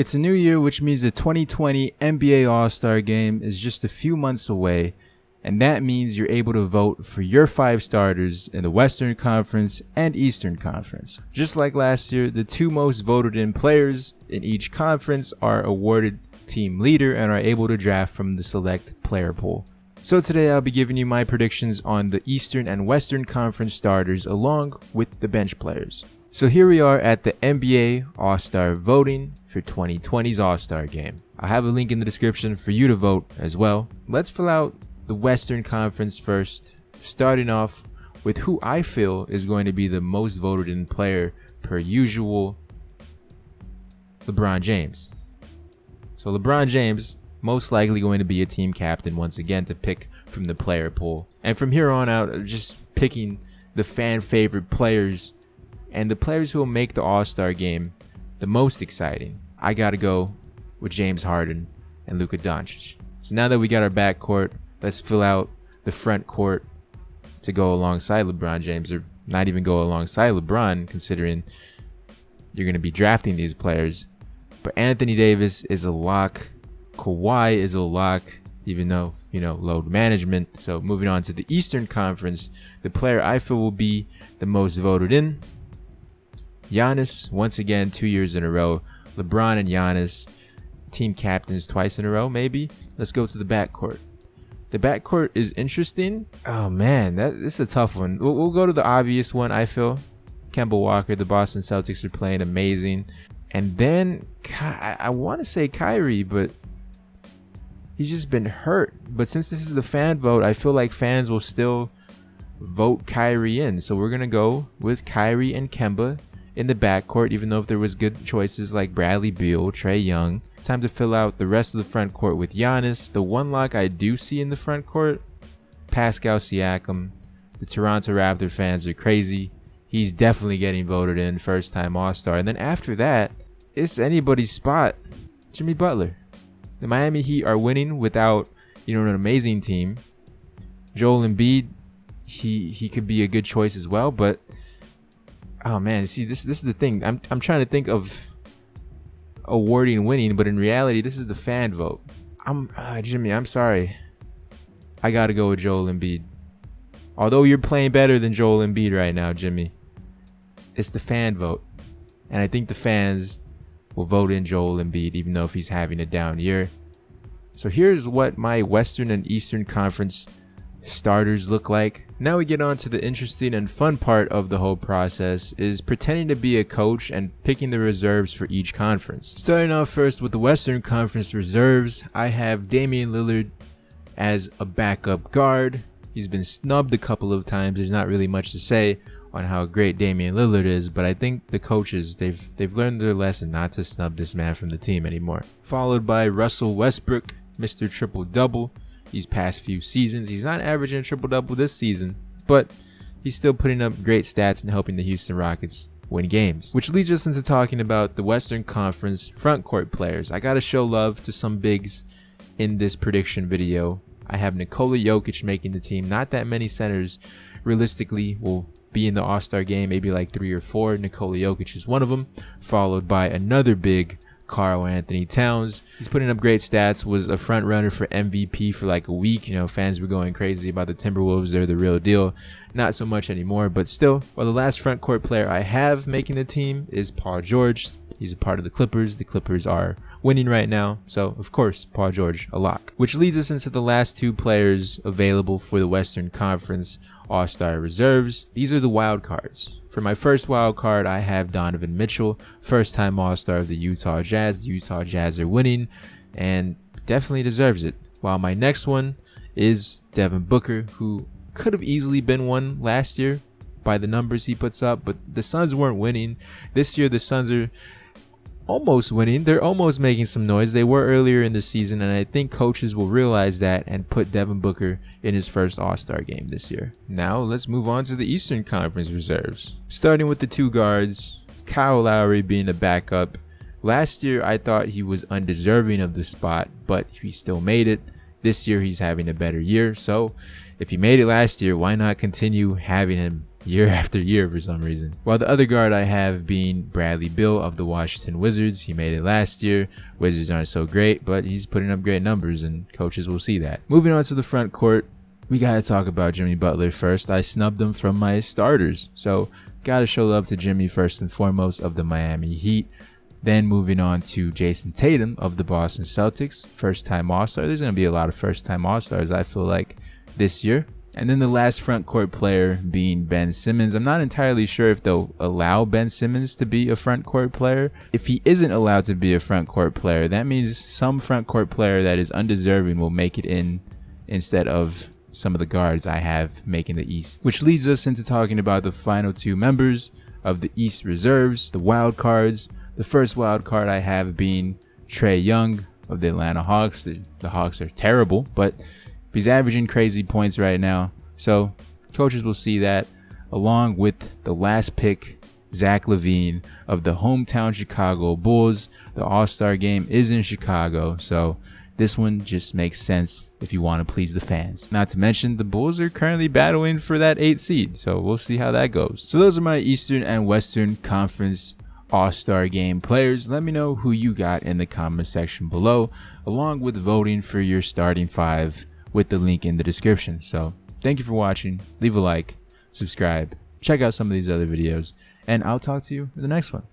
It's a new year, which means the 2020 NBA All-Star Game is just a few months away, and that means you're able to vote for your 5 starters in the Western Conference and Eastern Conference. Just like last year, the 2 most voted in players in each conference are awarded team leader and are able to draft from the select player pool. So today I'll be giving you my predictions on the Eastern and Western Conference starters along with the bench players. So here we are at the NBA All-Star voting for 2020's All-Star Game. I have a link in the description for you to vote as well. Let's fill out the Western Conference first, starting off with who I feel is going to be the most voted in player per usual, LeBron James. So LeBron James, most likely going to be a team captain once again to pick from the player pool. And from here on out, just picking the fan favorite players and the players who will make the All-Star Game the most exciting. I gotta go with James Harden and Luka Doncic. So now that we got our backcourt, let's fill out the front court to go alongside LeBron James, or not even go alongside LeBron, considering you're going to be drafting these players. But Anthony Davis is a lock. Kawhi is a lock, even though, load management. So moving on to the Eastern Conference, the player I feel will be the most voted in, Giannis, once again, 2 years in a row. LeBron and Giannis, team captains twice in a row, maybe. Let's go to the backcourt. The backcourt is interesting. Oh, man, this is a tough one. We'll go to the obvious one, I feel. Kemba Walker, the Boston Celtics are playing amazing. And then, I want to say Kyrie, but he's just been hurt. But since this is the fan vote, I feel like fans will still vote Kyrie in. So we're going to go with Kyrie and Kemba in the backcourt, even though if there was good choices like Bradley Beal, Trae Young. It's time to fill out the rest of the front court with Giannis. The one lock I do see in the front court, Pascal Siakam. The Toronto Raptor fans are crazy. He's definitely getting voted in, first-time All-Star. And then after that, it's anybody's spot. Jimmy Butler. The Miami Heat are winning without, an amazing team. Joel Embiid, he could be a good choice as well, but oh man, see, this is the thing. I'm trying to think of awarding winning, but in reality, this is the fan vote. Jimmy, I'm sorry. I gotta go with Joel Embiid. Although you're playing better than Joel Embiid right now, Jimmy, it's the fan vote. And I think the fans will vote in Joel Embiid, even though if he's having a down year. So here's what my Western and Eastern Conference starters look like. Now we get on to the interesting and fun part of the whole process, is pretending to be a coach and picking the reserves for each conference. Starting off first with the Western Conference reserves, I have Damian Lillard as a backup guard. He's been snubbed a couple of times. There's not really much to say on how great Damian Lillard is, but I think the coaches, they've learned their lesson not to snub this man from the team anymore. Followed by Russell Westbrook, Mr. Triple-Double. These past few seasons, he's not averaging a triple-double this season, but he's still putting up great stats and helping the Houston Rockets win games. Which leads us into talking about the Western Conference front court players. I gotta show love to some bigs in this prediction video. I have Nikola Jokic making the team. Not that many centers realistically will be in the All-Star game, maybe like 3 or 4. Nikola Jokic is one of them, followed by another big, Karl Anthony Towns. He's putting up great stats, was a front runner for MVP for like a week. Fans were going crazy about the Timberwolves. They're the real deal. Not so much anymore, but still. Well, the last front court player I have making the team is Paul George. He's a part of the Clippers. The Clippers are winning right now. So, of course, Paul George, a lock. Which leads us into the last 2 players available for the Western Conference All-Star reserves. These are the wild cards. For my first wild card, I have Donovan Mitchell, first-time All-Star of the Utah Jazz. The Utah Jazz are winning and definitely deserves it. While my next one is Devin Booker, who could have easily been one last year by the numbers he puts up, but the Suns weren't winning. This year, the Suns are almost winning. They're almost making some noise. They were earlier in the season, and I think coaches will realize that and put Devin Booker in his first All-Star game this year. Now, let's move on to the Eastern Conference reserves. Starting with the 2 guards, Kyle Lowry being a backup. Last year, I thought he was undeserving of the spot, but he still made it. This year, he's having a better year, so if he made it last year, why not continue having him year after year for some reason. While the other guard I have being Bradley Beal of the Washington Wizards. He made it last year. Wizards aren't so great, but he's putting up great numbers, and coaches will see that. Moving on to the front court, we gotta talk about Jimmy Butler first. I snubbed him from my starters, so gotta show love to Jimmy first and foremost of the Miami Heat. Then moving on to Jason Tatum of the Boston Celtics, first-time All-Star. There's going to be a lot of first-time All-Stars, I feel like, this year. And then the last front court player being Ben Simmons. I'm not entirely sure if they'll allow Ben Simmons to be a front court player. If he isn't allowed to be a front court player, that means some front court player that is undeserving will make it in instead of some of the guards I have making the East. Which leads us into talking about the final two members of the East reserves, the wild cards. The first wild card I have being Trae Young of the Atlanta Hawks. The Hawks are terrible, but he's averaging crazy points right now. So coaches will see that, along with the last pick, Zach LaVine of the hometown Chicago Bulls. The All-Star game is in Chicago, so this one just makes sense if you want to please the fans. Not to mention, the Bulls are currently battling for that 8th seed, so we'll see how that goes. So those are my Eastern and Western Conference All-Star Game players. Let me know who you got in the comment section below, along with voting for your starting 5 with the link in the description. So thank you for watching. Leave a like, subscribe, check out some of these other videos, and I'll talk to you in the next one.